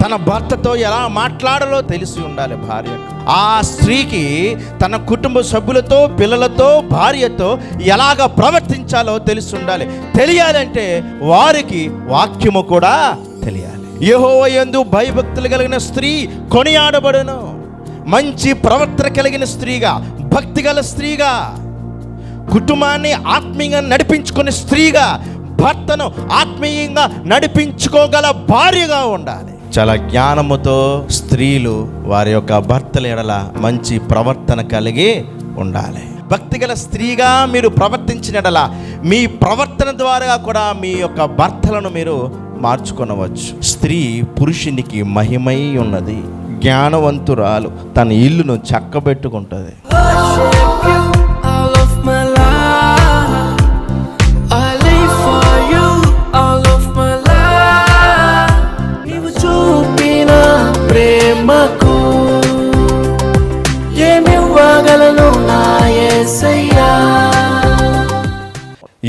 తన భర్తతో ఎలా మాట్లాడాలో తెలిసి ఉండాలి భార్య. ఆ స్త్రీకి తన కుటుంబ సభ్యులతో, పిల్లలతో, భార్యతో ఎలాగ ప్రవర్తించాలో తెలిసి ఉండాలి. తెలియాలంటే వారికి వాక్యము కూడా తెలియాలి. యెహోవా యందు భయభక్తులు కలిగిన స్త్రీ కొనియాడబడును. మంచి ప్రవర్తన కలిగిన స్త్రీగా, భక్తి గల స్త్రీగా, కుటుంబాన్ని ఆత్మీయంగా నడిపించుకునే స్త్రీగా, భర్తను ఆత్మీయంగా నడిపించుకోగల భార్యగా ఉండాలి. చాలా జ్ఞానముతో స్త్రీలు వారి యొక్క భర్తల ఎడల మంచి ప్రవర్తన కలిగి ఉండాలి. భక్తిగల స్త్రీగా మీరు ప్రవర్తించిన ఎడల మీ ప్రవర్తన ద్వారా కూడా మీ యొక్క భర్తలను మీరు మార్చుకొనవచ్చు. స్త్రీ పురుషునికి మహిమై ఉన్నది. జ్ఞానవంతురాలు తన ఇల్లును చక్కబెట్టుకుంటుంది.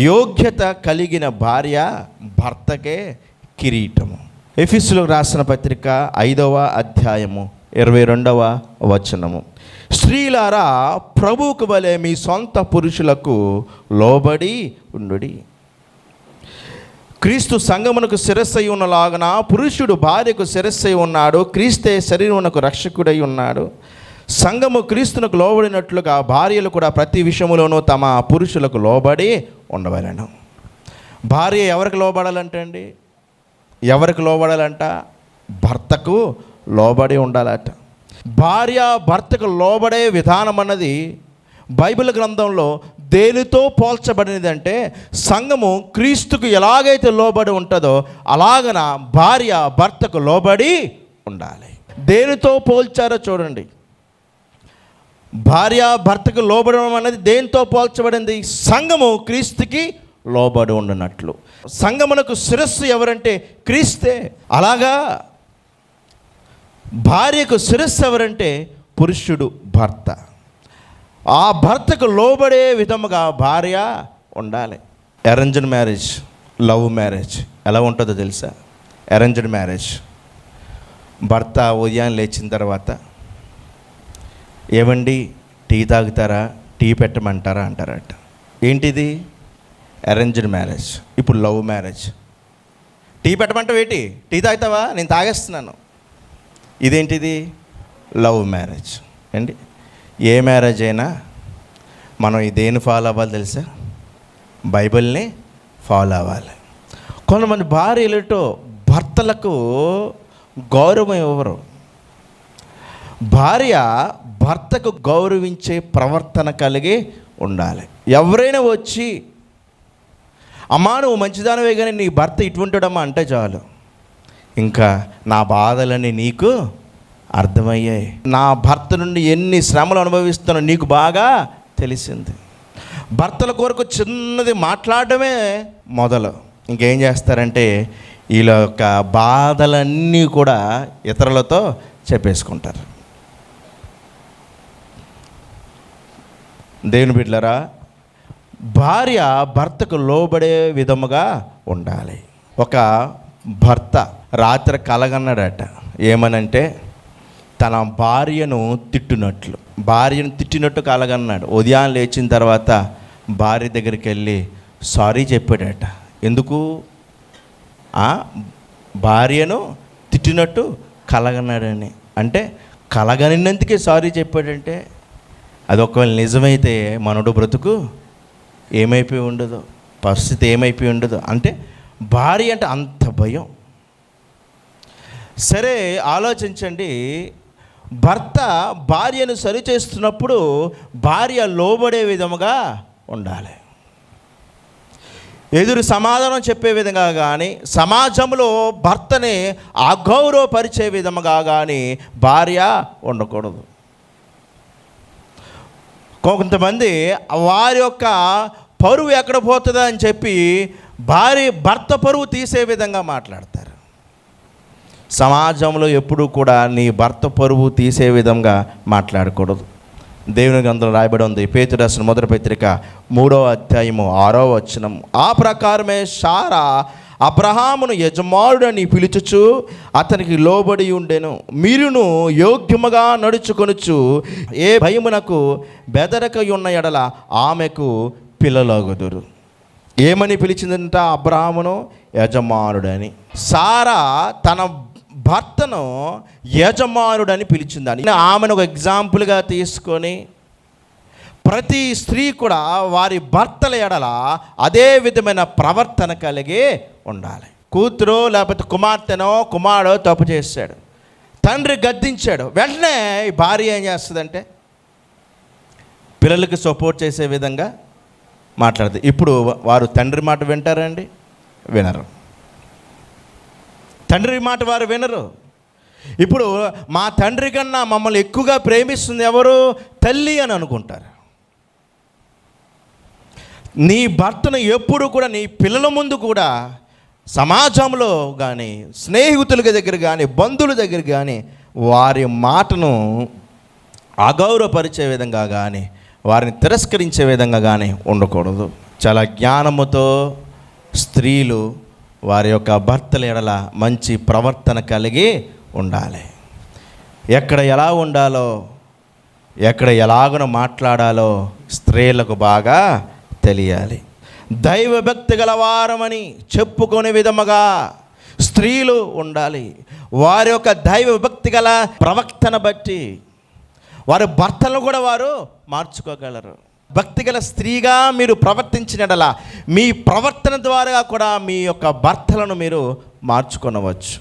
యోగ్యత కలిగిన భార్య భర్తకే కిరీటము. ఎఫెసీయులకు రాసిన పత్రిక 5వ అధ్యాయము 22వ వచనము. స్త్రీలారా ప్రభువుకు వలె మీ సొంత పురుషులకు లోబడి ఉండుడి. క్రీస్తు సంఘమునకు శిరస్సై ఉన్నలాగన పురుషుడు భార్యకు శిరస్సై ఉన్నాడు. క్రీస్తే శరీరమునకు రక్షకుడై ఉన్నాడు. సంఘము క్రీస్తునకు లోబడినట్లుగా భార్యలు కూడా ప్రతి విషయములోనూ తమ పురుషులకు లోబడి ఉండవలెను. భార్య ఎవరికి లోబడాలంటే అండి, ఎవరికి లోబడాలంట? భర్తకు లోబడి ఉండాలట. భార్య భర్తకు లోబడే విధానం అన్నది బైబిల్ గ్రంథంలో దేనితో పోల్చబడినది అంటే, సంఘము క్రీస్తుకు ఎలాగైతే లోబడి ఉంటుందో అలాగన భార్య భర్తకు లోబడి ఉండాలి. దేనితో పోల్చారో చూడండి. భార్య భర్తకు లోబడడం అనేది దేనితో పోల్చబడింది? సంఘము క్రీస్తుకి లోబడి ఉండనట్లు. సంఘమునకు శిరస్సు ఎవరంటే క్రీస్తే. అలాగా భార్యకు శిరస్సు ఎవరంటే పురుషుడు, భర్త. ఆ భర్తకు లోబడే విధముగా భార్య ఉండాలి. అరేంజ్డ్ మ్యారేజ్, లవ్ మ్యారేజ్ ఎలా ఉంటుందో తెలుసా? అరేంజ్డ్ మ్యారేజ్, భర్త ఉదయం లేచిన తర్వాత ఏమండి టీ తాగుతారా, టీ పెట్టమంటారా అంటారట. ఏంటిది? Arranged marriage. ఇప్పుడు లవ్ మ్యారేజ్. టీ పెట్టమంటావు ఏంటి? టీ తాగుతావా? నేను తాగేస్తున్నాను. ఇదేంటిది? లవ్ మ్యారేజ్ అండి. ఏ మ్యారేజ్ అయినా మనం దేన్ని ఫాలో అవ్వాలి తెలుసా? బైబిల్ని ఫాలో అవ్వాలి. కొంతమంది భార్యలతో భర్తలకు గౌరవం ఇవ్వరు. భార్య భర్తకు గౌరవించే ప్రవర్తన కలిగి ఉండాలి. ఎవరైనా వచ్చి అమ్మా నువ్వు మంచిదానివే కానీ నీ భర్త ఇటువంటిడమ్మా అంటే చాలు, ఇంకా నా బాధలని నీకు అర్థమయ్యాయి, నా భర్త నుండి ఎన్ని శ్రమలు అనుభవిస్తానో నీకు బాగా తెలిసింది. భర్తల కొరకు చిన్నది మాట్లాడటమే మొదలు. ఇంకేం చేస్తారంటే వీళ్ళ యొక్క బాధలన్నీ కూడా ఇతరులతో చెప్పేసుకుంటారు. దేవుని బిడ్డలారా, భార్య భర్తకు లోబడే విధముగా ఉండాలి. ఒక భర్త రాత్రి కలగన్నాడట. ఏమనంటే తన భార్యను తిట్టినట్టు కలగన్నాడు. ఉదయం లేచిన తర్వాత భార్య దగ్గరికి వెళ్ళి సారీ చెప్పాడట. ఎందుకు? భార్యను తిట్టినట్టు కలగన్నాడని. అంటే కలగనినందుకే సారీ చెప్పాడంటే అది ఒకవేళ నిజమైతే మనడు బ్రతుకు ఏమైపోయి ఉండదు, పరిస్థితి ఏమైపోయి ఉండదు. అంటే భార్య అంటే అంత భయం. సరే ఆలోచించండి, భర్త భార్యను సరిచేస్తున్నప్పుడు భార్య లోబడే విధముగా ఉండాలి. ఎదురు సమాధానం చెప్పే విధంగా కానీ, సమాజంలో భర్తని అగౌరవపరిచే విధముగా కానీ భార్య ఉండకూడదు. కొంతమంది వారి యొక్క పరువు ఎక్కడ పోతుందా అని చెప్పి భర్త పరువు తీసే విధంగా మాట్లాడతారు. సమాజంలో ఎప్పుడూ కూడా నీ భర్త పరువు తీసే విధంగా మాట్లాడకూడదు. దేవుని గ్రంథంలో రాయబడి ఉంది. పేతురు రాసిన 1వ పత్రిక 3వ అధ్యాయము 6వ వచనం. ఆ ప్రకారమే శారా అబ్రహామును యజమానుడని పిలుచుచు అతనికి లోబడి ఉండెను. మీరును యోగ్యముగా నడుచుకొనుచు ఏ భయమునకు బెదరక ఉన్న ఎడల ఆమెకు పిల్లలగుదురు. ఏమని పిలిచిందంట? అబ్రహామును యజమానుడని. సారా తన భర్తను యజమానుడని పిలిచిందని ఆమెను ఒక ఎగ్జాంపుల్గా తీసుకొని ప్రతి స్త్రీ కూడా వారి భర్తల ఎడల అదే విధమైన ప్రవర్తన కలిగి ఉండాలి. కూతురు లేకపోతే కుమార్తెనో కుమారుడో తప్పు చేశాడు, తండ్రి గద్దించాడు, వెంటనే భార్య ఏం చేస్తుందంటే పిల్లలకి సపోర్ట్ చేసే విధంగా మాట్లాడుతుంది. ఇప్పుడు వారు తండ్రి మాట వింటారండి? వినరు. తండ్రి మాట వారు వినరు. ఇప్పుడు మా తండ్రి కన్నా మమ్మల్ని ఎక్కువగా ప్రేమిస్తుంది ఎవరు? తల్లి అని అనుకుంటారు. నీ భర్తను ఎప్పుడు కూడా నీ పిల్లల ముందు కూడా సమాజంలో కానీ స్నేహితుల దగ్గర కానీ బంధువుల దగ్గర కానీ వారి మాటను అగౌరవపరిచే విధంగా కానీ వారిని తిరస్కరించే విధంగా కానీ ఉండకూడదు. చాలా జ్ఞానముతో స్త్రీలు వారి యొక్క భర్తల ఎడల మంచి ప్రవర్తన కలిగి ఉండాలి. ఎక్కడ ఎలా ఉండాలో, ఎక్కడ ఎలాగున మాట్లాడాలో స్త్రీలకు బాగా తెలియాలి. దైవభక్తి గలవారమని చెప్పుకునే విధముగా స్త్రీలు ఉండాలి. వారి యొక్క దైవభక్తి గల ప్రవక్తను బట్టి వారి భర్తలను కూడా వారు మార్చుకోగలరు. భక్తిగల స్త్రీగా మీరు ప్రవర్తించినట్లా మీ ప్రవర్తన ద్వారా కూడా మీ యొక్క భర్తలను మీరు మార్చుకొనవచ్చు.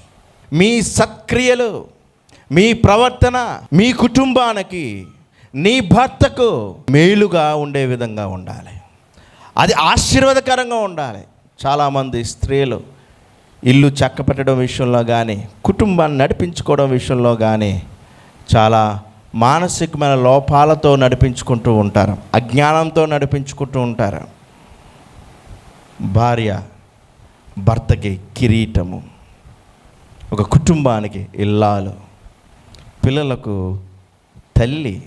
మీ సత్క్రియలు, మీ ప్రవర్తన మీ కుటుంబానికి, నీ భర్తకు మేలుగా ఉండే విధంగా ఉండాలి. అది ఆశీర్వాదకరంగా ఉండాలి. చాలామంది స్త్రీలు ఇల్లు చక్కపెట్టడం విషయంలో కానీ కుటుంబాన్ని నడిపించుకోవడం విషయంలో కానీ చాలా మానసికమైన లోపాలతో నడిపించుకుంటూ ఉంటారు, అజ్ఞానంతో నడిపించుకుంటూ ఉంటారు. భార్య భర్తకి కిరీటము, ఒక కుటుంబానికి ఇల్లాలు, పిల్లలకు తల్లి.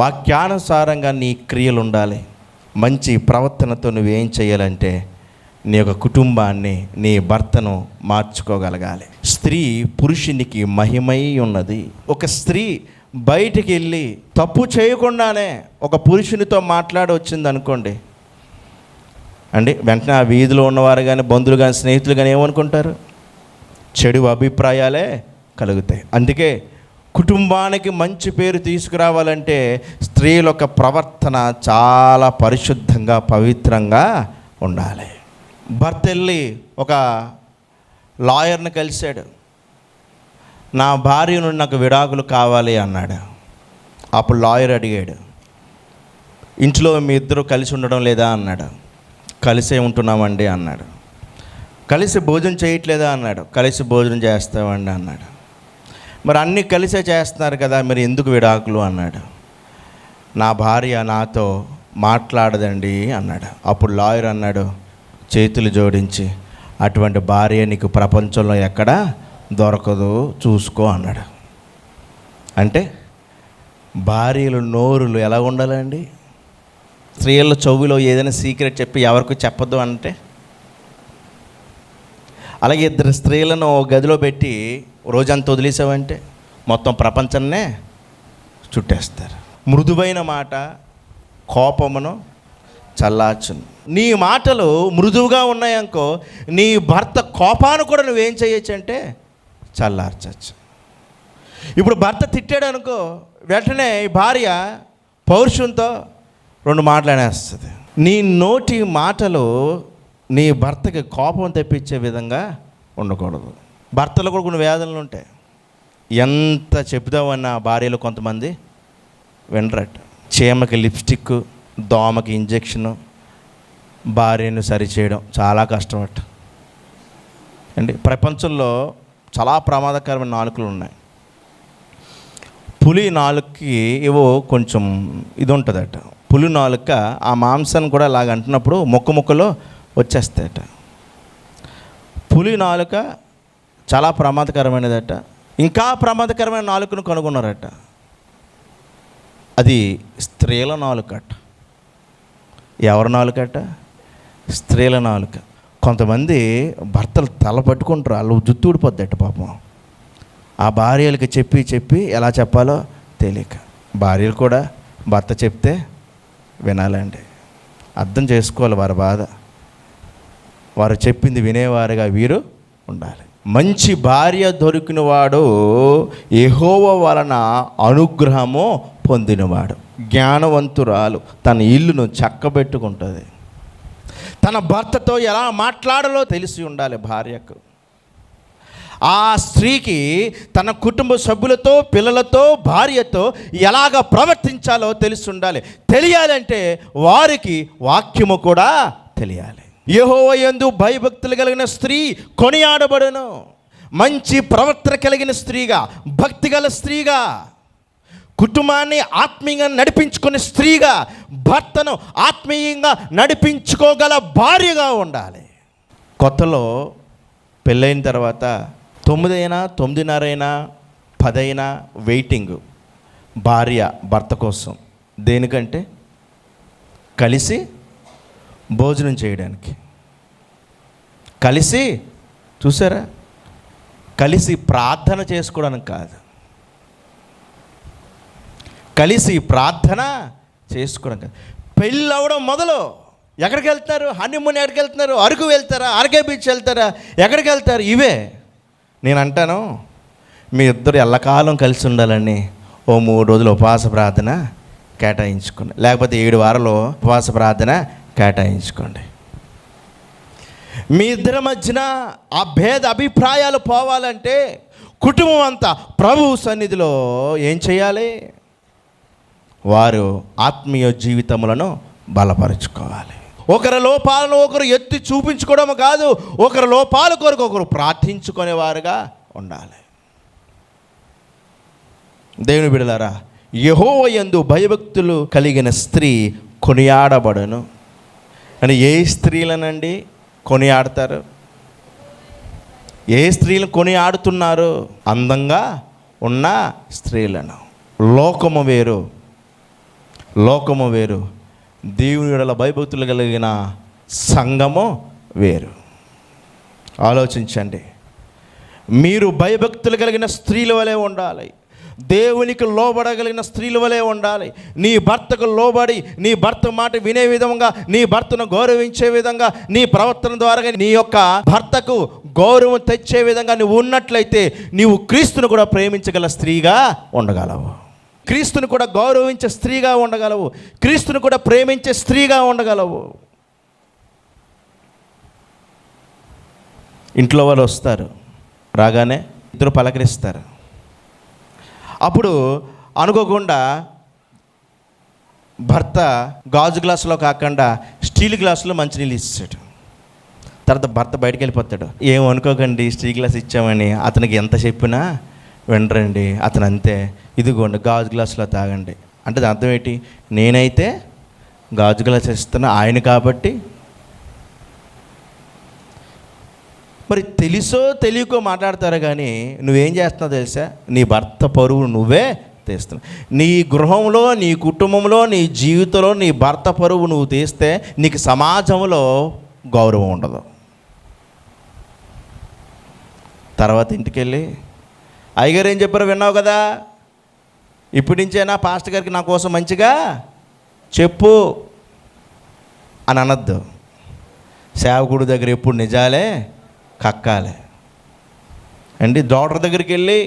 వాక్యానుసారంగా నీ క్రియలు ఉండాలి. మంచి ప్రవర్తనతో నువ్వేం చేయాలంటే నీ యొక్క కుటుంబాన్ని, నీ భర్తను మార్చుకోగలగాలి. స్త్రీ పురుషునికి మహిమై ఉన్నది. ఒక స్త్రీ బయటికి వెళ్ళి తప్పు చేయకుండానే ఒక పురుషునితో మాట్లాడి వచ్చింది అనుకోండి అండి, వెంటనే ఆ వీధిలో ఉన్నవారు కానీ బంధువులు కానీ స్నేహితులు కానీ ఏమనుకుంటారు? చెడు అభిప్రాయాలే కలుగుతాయి. అందుకే కుటుంబానికి మంచి పేరు తీసుకురావాలంటే స్త్రీల యొక్క ప్రవర్తన చాలా పరిశుద్ధంగా పవిత్రంగా ఉండాలి. భర్త వెళ్ళి ఒక లాయర్ని కలిశాడు, నా భార్య నుండి నాకు విడాకులు కావాలి అన్నాడు. అప్పుడు లాయర్ అడిగాడు, ఇంట్లో మీ ఇద్దరు కలిసి ఉండడం లేదా అన్నాడు. కలిసే ఉంటున్నామండి అన్నాడు. కలిసి భోజనం చేయట్లేదా అన్నాడు. కలిసి భోజనం చేస్తామండి అన్నాడు. మరి అన్నీ కలిసే చేస్తున్నారు కదా, మరి ఎందుకు విడాకులు అన్నాడు. నా భార్య నాతో మాట్లాడదండి అన్నాడు. అప్పుడు లాయర్ అన్నాడు చేతులు జోడించి, అటువంటి భార్య నీకు ప్రపంచంలో ఎక్కడ దొరకదు, చూసుకో అన్నాడు. అంటే భార్యలు నోరులు ఎలా ఉండాలండి? స్త్రీల చెవిలో ఏదైనా సీక్రెట్ చెప్పి ఎవరికి చెప్పొద్దు అంటే, అలాగే ఇద్దరు స్త్రీలను గదిలో పెట్టి రోజంతా వదిలేసావంటే మొత్తం ప్రపంచాన్నే చుట్టేస్తారు. మృదువైన మాట కోపమును చల్లార్చును. నీ మాటలు మృదువుగా ఉన్నాయనుకో, నీ భర్త కోపాన్ని కూడా నువ్వేం చేయొచ్చు అంటే చల్లార్చచ్చు. ఇప్పుడు భర్త తిట్టాడు అనుకో, వెంటనే భార్య పౌరుషంతో రెండు మాట్లాడేస్తుంది. నీ నోటి మాటలు నీ భర్తకి కోపం తెప్పించే విధంగా ఉండకూడదు. భర్తలు కూడా కొన్ని వేదనలు ఉంటాయి. ఎంత చెప్తామన్న భార్యలు కొంతమంది వినరట. చీమకి లిప్స్టిక్, దోమకి ఇంజెక్షను, భార్యను సరిచేయడం చాలా కష్టమట అండి. ప్రపంచంలో చాలా ప్రమాదకరమైన నాలుకలు ఉన్నాయి. పులి నాలుకకి ఏవో కొంచెం ఇది ఉంటుందట. పులి నాలుక ఆ మాంసాన్ని కూడా అలాగ అంటున్నప్పుడు ముక్కలో వచ్చేస్తాయట. పులి నాలుక చాలా ప్రమాదకరమైనదట. ఇంకా ప్రమాదకరమైన నాలుకను కనుగొన్నారట. అది స్త్రీల నాలుకట. ఎవరి నాలుకట? స్త్రీల నాలుక. కొంతమంది భర్తలు తల పట్టుకుంటారు, వాళ్ళు జుట్టు ఊడిపోద్దట పాపం. ఆ భార్యలకి చెప్పి చెప్పి ఎలా చెప్పాలో తెలియక. భార్యలు కూడా భర్త చెప్తే వినాలండి, అర్థం చేసుకోవాలి వారి బాధ. వారు చెప్పింది వినేవారుగా వీరు ఉండాలి. మంచి భార్య దొరికినవాడు యెహోవా వలన అనుగ్రహము పొందినవాడు. జ్ఞానవంతురాలు తన ఇల్లును చక్కబెట్టుకుంటుంది. తన భర్తతో ఎలా మాట్లాడాలో తెలిసి ఉండాలి భార్యకు. ఆ స్త్రీకి తన కుటుంబ సభ్యులతో, పిల్లలతో, భార్యతో ఎలాగ ప్రవర్తించాలో తెలిసి ఉండాలి. తెలియాలంటే వారికి వాక్యము కూడా తెలియాలి. యెహోవా యందు భయభక్తులు కలిగిన స్త్రీ కొనియాడబడును. మంచి ప్రవర్తన కలిగిన స్త్రీగా, భక్తి గల స్త్రీగా, కుటుంబాన్ని ఆత్మీయంగా నడిపించుకునే స్త్రీగా, భర్తను ఆత్మీయంగా నడిపించుకోగల భార్యగా ఉండాలి. కొత్తలో పెళ్ళైన తర్వాత 9 అయినా 9:30 అయినా 10 అయినా వెయిటింగ్ భార్య భర్త కోసం. దేనికంటే కలిసి భోజనం చేయడానికి, కలిసి చూసారా, కలిసి ప్రార్థన చేసుకోవడానికి కాదు, కలిసి ప్రార్థన చేసుకోవడం కాదు. పెళ్ళి అవ్వడం మొదలు ఎక్కడికి వెళ్తున్నారు? హనీమూన్ ఎక్కడికి వెళ్తున్నారు? అరకు వెళ్తారా? ఆర్కే బీచ్ వెళ్తారా? ఎక్కడికి వెళ్తారు? ఇవే. నేను అంటాను, మీ ఇద్దరు ఎల్లకాలం కలిసి ఉండాలని ఓ 3 రోజులు ఉపవాస ప్రార్థన కేటాయించుకోండి, లేకపోతే 7 వారాలు ఉపవాస ప్రార్థన కేటాయించుకోండి. మీ ఇద్దరి మధ్యన ఆ భేద అభిప్రాయాలు పోవాలంటే కుటుంబం అంతా ప్రభువు సన్నిధిలో ఏం చేయాలి? వారు ఆత్మీయ జీవితములను బలపరుచుకోవాలి. ఒకరి లోపాలను ఒకరు ఎత్తి చూపించుకోవడం కాదు, ఒకరి లోపాల కొరకు ఒకరు ప్రార్థించుకునేవారుగా ఉండాలి. దేవుని బిడ్డలారా, యెహోవా యందు భయభక్తులు కలిగిన స్త్రీ కొనియాడబడును అని ఏ స్త్రీలనండి కొనియాడతారు? ఏ స్త్రీలను కొనియాడుతున్నారు? అందంగా ఉన్న స్త్రీలను. లోకము వేరు, లోకము వేరు, దేవుని యెడల భయభక్తులు కలిగిన సంఘము వేరు. ఆలోచించండి. మీరు భయభక్తులు కలిగిన స్త్రీల వలె ఉండాలి. దేవునికి లోబడగలిగిన స్త్రీల వలె ఉండాలి. నీ భర్తకు లోబడి, నీ భర్త మాట వినే విధంగా, నీ భర్తను గౌరవించే విధంగా, నీ ప్రవర్తన ద్వారా నీ యొక్క భర్తకు గౌరవం తెచ్చే విధంగా నువ్వు ఉన్నట్లయితే నీవు క్రీస్తును కూడా ప్రేమించగల స్త్రీగా ఉండగలవు. క్రీస్తును కూడా గౌరవించే స్త్రీగా ఉండగలవు. క్రీస్తును కూడా ప్రేమించే స్త్రీగా ఉండగలవు. ఇంట్లో వాళ్ళు వస్తారు, రాగానే ఇద్దరు పలకరిస్తారు. అప్పుడు అనుకోకుండా భర్త గాజు గ్లాసులో కాకుండా స్టీల్ గ్లాసులో మంచినీళ్ళు ఇస్తాడు. తర్వాత భర్త బయటికి వెళ్ళిపోతాడు. ఏం అనుకోకండి, స్టీల్ గ్లాస్ ఇచ్చామని. అతనికి ఎంత చెప్పినా వినరండి. అతను అంతే, ఇదిగోండి గాజు గ్లాసులో తాగండి అంటే దాని అర్థం ఏంటి? నేనైతే గాజు గ్లాస్ ఇస్తున్నా ఆయన కాబట్టి. మరి తెలుసో తెలియకో మాట్లాడతారు కానీ నువ్వేం చేస్తున్నావు తెలుసా? నీ భర్త పరువు నువ్వే తీస్తున్నావు. నీ గృహంలో, నీ కుటుంబంలో, నీ జీవితంలో నీ భర్త పరువు నువ్వు తీస్తే నీకు సమాజంలో గౌరవం ఉండదు. తర్వాత ఇంటికి వెళ్ళి అయ్యగారు ఏం చెప్పారో విన్నావు కదా, ఇప్పటి నుంచైనా పాస్టర్ గారికి నా కోసం మంచిగా చెప్పు అని అనద్దు. సేవకుడి దగ్గర ఎప్పుడు నిజాలే కక్కాలి అండి. డాక్టర్ దగ్గరికి వెళ్ళి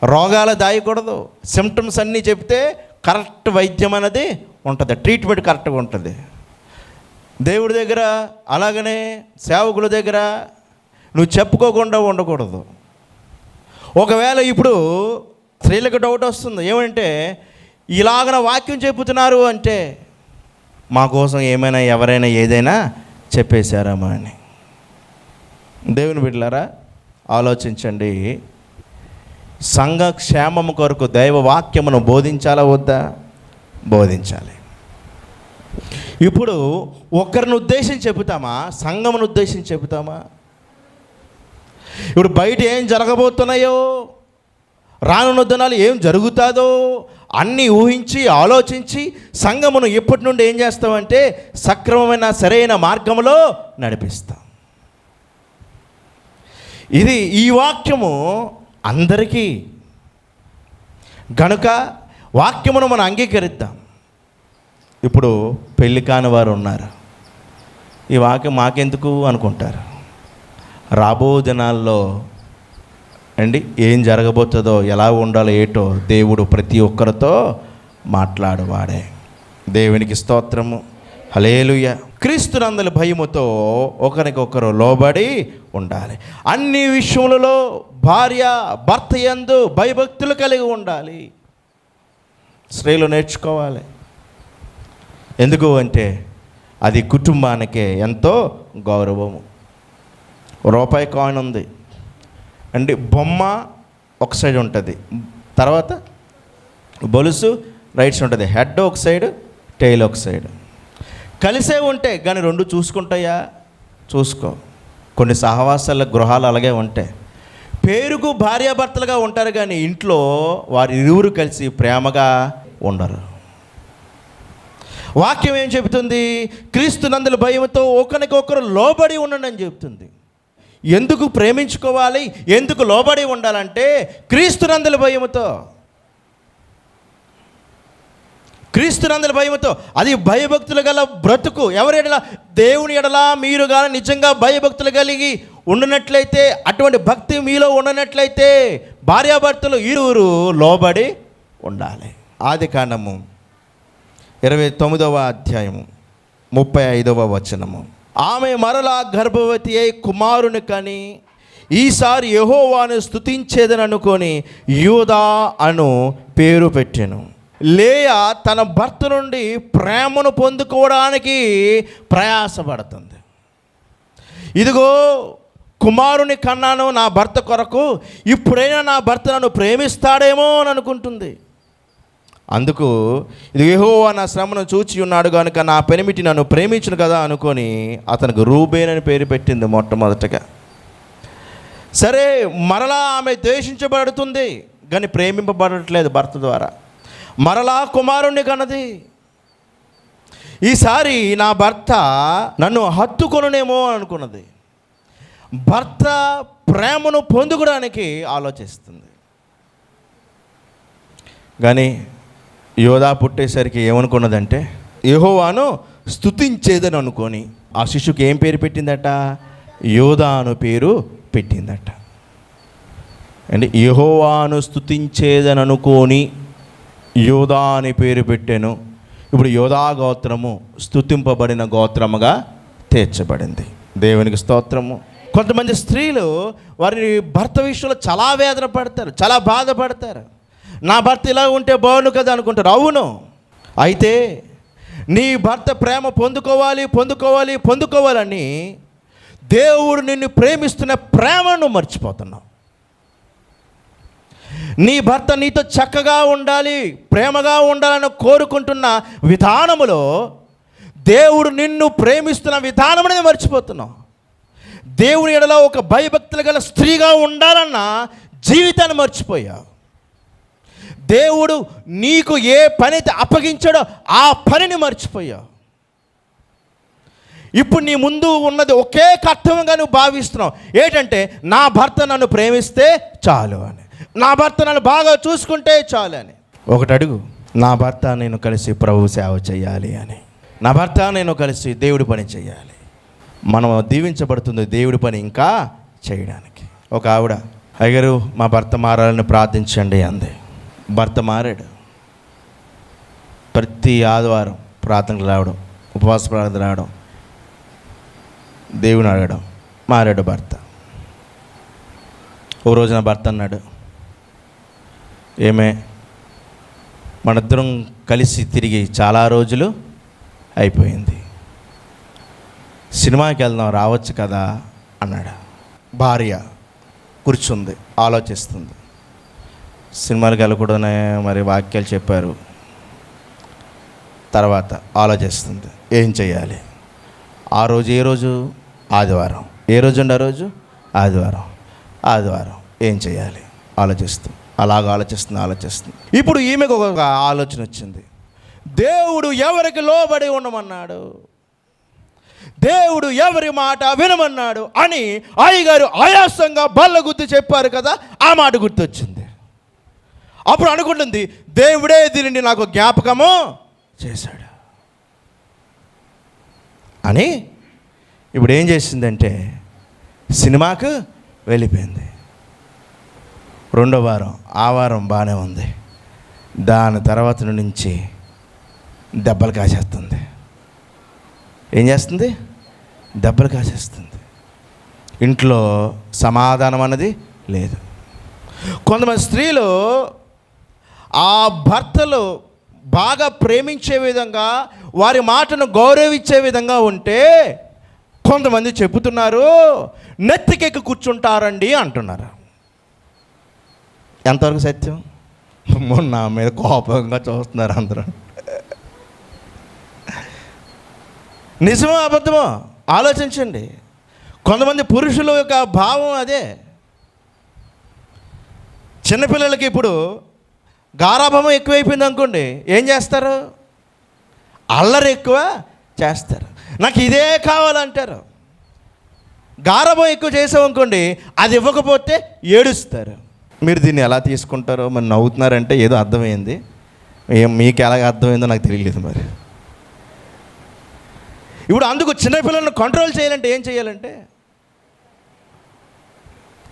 రోగాలు దాయకూడదు. సిమ్టమ్స్ అన్నీ చెప్తే కరెక్ట్ వైద్యం అనేది ఉంటుంది, ట్రీట్మెంట్ కరెక్ట్గా ఉంటుంది. దేవుడి దగ్గర అలాగనే సేవకుల దగ్గర నువ్వు చెప్పుకోకుండా ఉండకూడదు. ఒకవేళ ఇప్పుడు స్త్రీలకు డౌట్ వస్తుంది, ఏమంటే ఇలాగన వాక్యం చెప్పుతున్నారు అంటే మా కోసం ఏమైనా ఎవరైనా ఏదైనా చెప్పేశారమ్మా అని. దేవుని బిడ్డలారా ఆలోచించండి. సంఘ క్షేమము కొరకు దైవ వాక్యమును బోధించాలా వద్దా? బోధించాలి. ఇప్పుడు ఒకరిని ఉద్దేశించి చెబుతామా? సంఘమును ఉద్దేశించి చెబుతామా? ఇప్పుడు బయట ఏం జరగబోతున్నాయో, రానున్న దినాలు ఏం జరుగుతుందో అన్నీ ఊహించి ఆలోచించి సంఘమును ఇప్పటి నుండి ఏం చేస్తామంటే సక్రమమైన సరైన మార్గంలో నడిపిస్తాం. ఇది ఈ వాక్యము అందరికీ గనుక వాక్యమును మనం అంగీకరిద్దాం. ఇప్పుడు పెళ్లి కాని వారు ఉన్నారు, ఈ వాక్యం మాకెందుకు అనుకుంటారు. రాబో దినాల్లో ఏం జరగబోతుందో, ఎలా ఉండాలో ఏటో దేవుడు ప్రతి ఒక్కరితో మాట్లాడువాడే. దేవునికి స్తోత్రము, హల్లెలూయా. క్రీస్తునందలి భయముతో ఒకరికొకరు లోబడి ఉండాలి. అన్ని విషయములలో భార్య భర్త యందు భయభక్తులు కలిగి ఉండాలి. స్త్రీలు నేర్చుకోవాలి. ఎందుకు అంటే అది కుటుంబానికే ఎంతో గౌరవము. రూపాయి కాయిన్ ఉంది బొమ్మ ఒక సైడ్ ఉంటుంది, తర్వాత బొలుసు రైట్ సైడ్ ఉంటుంది, హెడ్ ఒక సైడ్ టెయిల్ ఒక సైడ్. కలిసే ఉంటే కానీ రెండు చూసుకుంటాయా? చూసుకో. కొన్ని సహవాసాల గృహాలు అలాగే ఉంటాయి. పేరుకు భార్యాభర్తలుగా ఉంటారు కానీ ఇంట్లో వారి ఇరువురు కలిసి ప్రేమగా ఉండరు. వాక్యం ఏం చెబుతుంది? క్రీస్తునందుల భయంతో ఒకరికొకరు లోబడి ఉండండి అని చెబుతుంది. ఎందుకు ప్రేమించుకోవాలి, ఎందుకు లోబడి ఉండాలంటే క్రీస్తునందుల భయముతో. క్రీస్తునందుల భయముతో, అది భయభక్తులు గల బ్రతుకు. ఎవరి ఎడల? దేవుని ఎడల మీరు కానీ నిజంగా భయభక్తులు కలిగి ఉండినట్లయితే, అటువంటి భక్తి మీలో ఉండనట్లయితే భార్యాభర్తలు ఇరువురు లోబడి ఉండాలి. ఆదికాండము 29వ అధ్యాయము 35వ వచనము. ఆమె మరలా గర్భవతి అయి కుమారుని కని ఈసారి యెహోవాను స్తుతించేదని అనుకొని యూదా అను పేరు పెట్టెను. లేయా తన భర్త నుండి ప్రేమను పొందుకోవడానికి ప్రయాసపడుతుంది. ఇదిగో కుమారుని కన్నాను నా భర్త కొరకు, ఇప్పుడైనా నా భర్త నన్ను ప్రేమిస్తాడేమో అని అనుకుంటుంది. అందుకు ఇది యెహోవా నా శ్రమను చూచి ఉన్నాడు కనుక నా పెనిమిటి నన్ను ప్రేమించును కదా అనుకొని అతనికి రూబేన్ అని పేరు పెట్టింది మొట్టమొదటగా. సరే, మరలా ఆమె ద్వేషించబడుతుంది కానీ ప్రేమింపబడట్లేదు భర్త ద్వారా. మరలా కుమారుణ్ణి కన్నది. ఈసారి నా భర్త నన్ను హత్తుకొనునేమో అనుకున్నది. భర్త ప్రేమను పొందుకోవడానికి ఆలోచిస్తుంది. కానీ యోధా పుట్టేసరికి ఏమనుకున్నదంటే యెహోవాను స్తుతించేదని అనుకొని ఆ శిశువుకి ఏం పేరు పెట్టిందట? యోధా అను పేరు పెట్టిందట. యెహోవాను స్తుతించేదని అనుకొని యోధా అని పేరు పెట్టాను. ఇప్పుడు యోధా గోత్రము స్తుతింపబడిన గోత్రముగా తీర్చబడింది. దేవునికి స్తోత్రము. కొంతమంది స్త్రీలు వారి భర్త విషయంలో చాలా వేదన పడతారు, చాలా బాధపడతారు. నా భర్త ఇలా ఉంటే బాగుండు కదా అనుకుంటారు. అవును, అయితే నీ భర్త ప్రేమ పొందుకోవాలని దేవుడు నిన్ను ప్రేమిస్తున్న ప్రేమను మర్చిపోతున్నావు. నీ భర్త నీతో చక్కగా ఉండాలి, ప్రేమగా ఉండాలని కోరుకుంటున్న విధానములో దేవుడు నిన్ను ప్రేమిస్తున్న విధానమునే మర్చిపోతున్నావు. దేవుని ఎడల ఒక భయభక్తులు గల స్త్రీగా ఉండాలన్న జీవితాన్ని మర్చిపోయావు. దేవుడు నీకు ఏ పని అయితే అప్పగించాడో ఆ పనిని మర్చిపోయావు. ఇప్పుడు నీ ముందు ఉన్నది ఒకే కర్తవ్యంగా నువ్వు భావిస్తున్నావు. ఏంటంటే నా భర్త నన్ను ప్రేమిస్తే చాలు అని, నా భర్త నన్ను బాగా చూసుకుంటే చాలు అని. ఒకటి అడుగు, నా భర్త నేను కలిసి ప్రభు సేవ చేయాలి అని, నా భర్త నేను కలిసి దేవుడి పని చేయాలి. మనం దీవించబడుతుంది దేవుడి పని ఇంకా చేయడానికి. ఒక ఆవిడ, అయ్యగారు మా భర్త మారాలని ప్రార్థించండి అంది. భర్త మారాడు. ప్రతి ఆదివారం ప్రార్థనకు రావడం, ఉపవాస ప్రార్థన రావడం, దేవుని అడగడం. మారాడు భర్త. ఓ రోజున భర్త అన్నాడు, ఏమే మనిద్దరం కలిసి తిరిగి చాలా రోజులు అయిపోయింది, సినిమాకి వెళ్దాం రావచ్చు కదా అన్నాడు. భార్య కూర్చుంది, ఆలోచిస్తుంది. సినిమాలకు వెళ్ళకూడదనే మరి వాక్యాలు చెప్పారు. తర్వాత ఆలోచిస్తుంది ఏం చేయాలి. ఆ రోజు ఏ రోజు? ఆదివారం. ఏ రోజు ఉండి ఆ రోజు? ఆదివారం. ఆదివారం ఏం చేయాలి ఆలోచిస్తుంది. అలాగ ఆలోచిస్తుంది. ఇప్పుడు ఈమెకు ఒక ఆలోచన వచ్చింది. దేవుడు ఎవరికి లోబడి ఉండమన్నాడు, దేవుడు ఎవరి మాట వినమన్నాడు అని అయ్యగారు ఆయాసంగా బల్ల గుర్తు చెప్పారు కదా, ఆ మాట గుర్తొచ్చింది. అప్పుడు అనుకుంటుంది, దేవుడే దీనిని నాకు జ్ఞాపకము చేశాడు అని. ఇప్పుడు ఏం చేసిందంటే సినిమాకు వెళ్ళిపోయింది. రెండో వారం, ఆ వారం బాగానే ఉంది. దాని తర్వాత నుంచి దెబ్బలు కాసేస్తుంది. ఏం చేస్తుంది? దెబ్బలు కాసేస్తుంది. ఇంట్లో సమాధానం అన్నది లేదు. కొంతమంది స్త్రీలు ఆ భర్తలు బాగా ప్రేమించే విధంగా, వారి మాటను గౌరవించే విధంగా ఉంటే కొంతమంది చెబుతున్నారు, నెత్తికెక్కి కూర్చుంటారండి అంటున్నారు. ఎంతవరకు సత్యం? నా మీద కోపంగా చూస్తున్నారు అందరూ. నిజమో అబద్ధమో ఆలోచించండి. కొంతమంది పురుషుల యొక్క భావం అదే. చిన్నపిల్లలకి ఇప్పుడు గారాభం ఎక్కువైపోయింది అనుకోండి, ఏం చేస్తారు? అల్లరి ఎక్కువ చేస్తారు. నాకు ఇదే కావాలంటారు. గారాభం ఎక్కువ చేసామనుకోండి, అది ఇవ్వకపోతే ఏడుస్తారు. మీరు దీన్ని ఎలా తీసుకుంటారో మరి నవ్వుతున్నారంటే ఏదో అర్థమైంది. మీకు ఎలాగ అర్థమైందో నాకు తెలియలేదు. మరి ఇప్పుడు అందుకు చిన్నపిల్లలను కంట్రోల్ చేయాలంటే ఏం చేయాలంటే,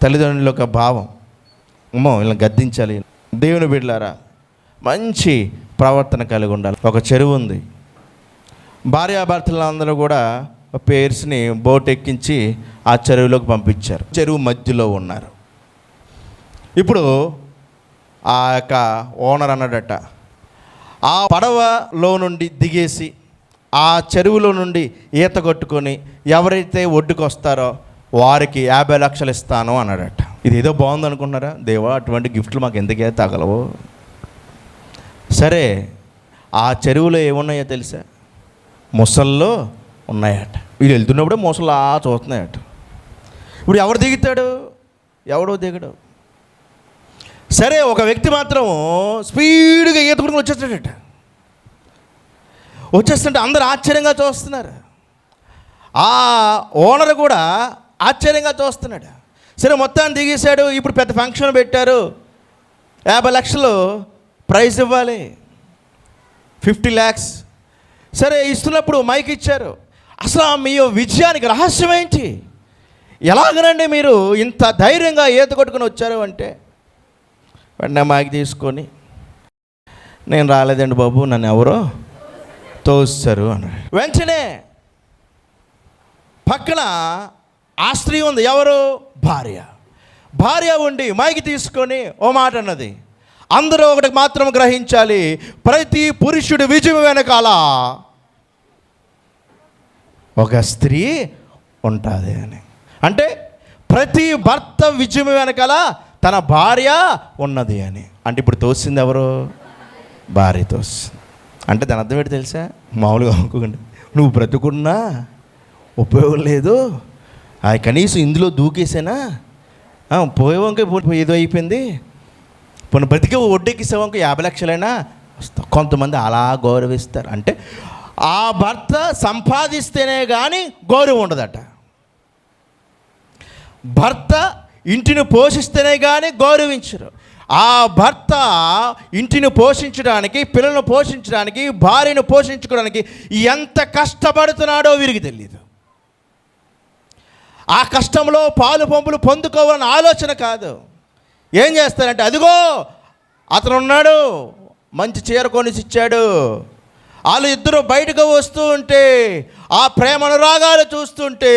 తల్లిదండ్రుల యొక్క భావం, అమ్మో వీళ్ళని గద్దించాలి. దేవుని బిడ్డలారా, మంచి ప్రవర్తన కలిగి ఉండాలి. ఒక చెరువు ఉంది. భార్యాభర్తలందరూ కూడా పేర్స్ని బోట్ ఎక్కించి ఆ చెరువులోకి పంపించారు. చెరువు మధ్యలో ఉన్నారు. ఇప్పుడు ఆ యొక్క ఓనర్ అన్నాడట, ఆ పడవలో నుండి దిగేసి ఆ చెరువులో నుండి ఈత కొట్టుకొని ఎవరైతే ఒడ్డుకు వస్తారో వారికి 50 లక్షలు ఇస్తాను అన్నాడట. ఇది ఏదో బాగుంది అనుకుంటున్నారా? దేవా, అటువంటి గిఫ్ట్లు మాకు ఎందుకే తగలవు. సరే, ఆ చెరువులో ఏమున్నాయో తెలుసా? ముసల్లో ఉన్నాయట. వీళ్ళు వెళ్తున్నప్పుడే ముసలు చూస్తున్నాయట. ఇప్పుడు ఎవరు దిగుతాడు? ఎవడో దిగడు. సరే, ఒక వ్యక్తి మాత్రం స్పీడ్గా ఈత కొట్టుకుని వచ్చేస్తాడట. వచ్చేస్తుంటే అందరూ ఆశ్చర్యంగా చూస్తున్నారు. ఆ ఓనర్ కూడా ఆశ్చర్యంగా చూస్తున్నాడు. సరే, మొత్తాన్ని దిగేశాడు. ఇప్పుడు పెద్ద ఫంక్షన్ పెట్టారు. 50 లక్షలు ప్రైజ్ ఇవ్వాలి, 50 lakhs. సరే, ఇస్తున్నప్పుడు మైక్ ఇచ్చారు. అసలు మీ విజయానికి రహస్యం ఏంటి? ఎలాగనండి మీరు ఇంత ధైర్యంగా ఈత కొట్టుకుని వచ్చారు అంటే, వెంటనే మైక్ తీసుకొని, నేను రాలేదండి బాబు, నన్ను ఎవరో తోస్తారు అన్నాడు. వెంటనే పక్కన ఆ స్త్రీ ఉంది. ఎవరు? భార్య ఉండి మైకి తీసుకొని ఓ మాట అన్నది. అందరూ ఒకటి మాత్రం గ్రహించాలి, ప్రతి పురుషుడి విజయం వెనకాల ఒక స్త్రీ ఉంటుంది అని. అంటే ప్రతి భర్త విజయం వెనకాల తన భార్య ఉన్నది అని. అంటే ఇప్పుడు తోసింది ఎవరు? భార్య తోస్తుంది. అంటే దాని అర్థం ఏంటి తెలుసా? మామూలుగా అనుకోకండి, నువ్వు బ్రతుకున్నా ఉపయోగం లేదు, కనీసం ఇందులో దూకేసేనా, పోయేవంక ఏదో అయిపోయింది, పోనీ బ్రతికే ఒడ్డెక్కిసేవంక 50 లక్షలైనా వస్తావు. కొంతమంది అలా గౌరవిస్తారు. అంటే ఆ భర్త సంపాదిస్తేనే కానీ గౌరవం ఉండదట. భర్త ఇంటిని పోషిస్తేనే కానీ గౌరవించరు. ఆ భర్త ఇంటిని పోషించడానికి, పిల్లలను పోషించడానికి, భార్యను పోషించుకోవడానికి ఎంత కష్టపడుతున్నాడో వీరికి తెలియదు. ఆ కష్టంలో పాలు పంపులు పొందుకోవాలని ఆలోచన కాదు. ఏం చేస్తారంటే, అదిగో అతను ఉన్నాడు, మంచి చీర కొనిసి ఇచ్చాడు, వాళ్ళు ఇద్దరు బయటకు వస్తూ ఉంటే, ఆ ప్రేమ అనురాగాలు చూస్తుంటే,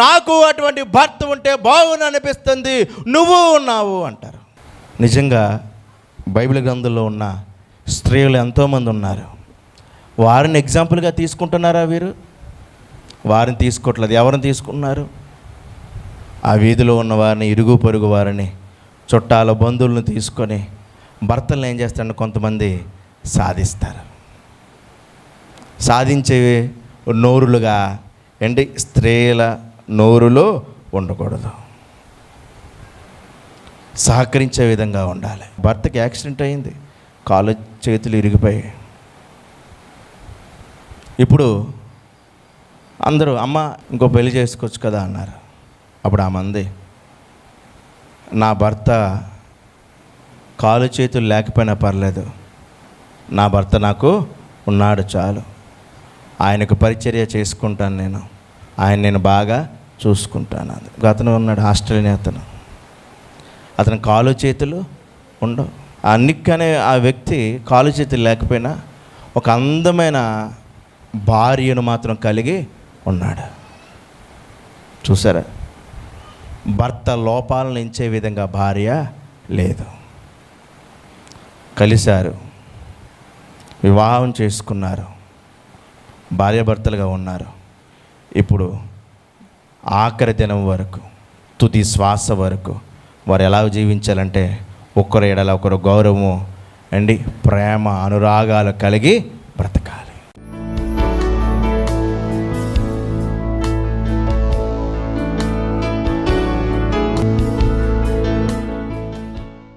నాకు అటువంటి భర్త ఉంటే బాగుంది అనిపిస్తుంది, నువ్వు ఉన్నావు అంటారు. నిజంగా బైబిల్ గ్రంథంలో ఉన్న స్త్రీలు ఎంతోమంది ఉన్నారు. వారిని ఎగ్జాంపుల్గా తీసుకుంటున్నారా వీరు? వారిని తీసుకోవట్లేదు. ఎవరిని తీసుకున్నారు? ఆ వీధిలో ఉన్న వారిని, ఇరుగు పొరుగు వారిని, చుట్టాల బంధువులను తీసుకొని భర్తలను ఏం చేస్తారంటే కొంతమంది సాధిస్తారు. సాధించే నోరులుగా ఏంటి? స్త్రీల నోరులో ఉండకూడదు. సహకరించే విధంగా ఉండాలి. భర్తకి యాక్సిడెంట్ అయింది, కాళ్ళు చేతులు ఇరిగిపోయాయి. ఇప్పుడు అందరూ అమ్మ ఇంకో పెళ్లి చేసుకోవచ్చు కదా అన్నారు. అప్పుడు ఆమె అంది, నా భర్త కాలు చేతులు లేకపోయినా పర్లేదు, నా భర్త నాకు ఉన్నాడు చాలు, ఆయనకు పరిచర్య చేసుకుంటాను, నేను బాగా చూసుకుంటాను. అతను ఉన్నాడు, ఆస్ట్రేలియా అతను కాలు చేతులు ఉండవు. నిక్ అనే ఆ వ్యక్తి కాలు చేతులు లేకపోయినా ఒక అందమైన భార్యను మాత్రం కలిగి ఉన్నాడు. చూసారా, భర్త లోపాలను ఎంచే విధంగా భార్య లేదు. కలిశారు, వివాహం చేసుకున్నారు, భార్యాభర్తలుగా ఉన్నారు. ఇప్పుడు ఆఖరి దినం వరకు, తుది శ్వాస వరకు వారు ఎలా జీవించాలంటే ఒకరి ఎడల ఒకరు గౌరవము అండి, ప్రేమ, అనురాగాలు కలిగి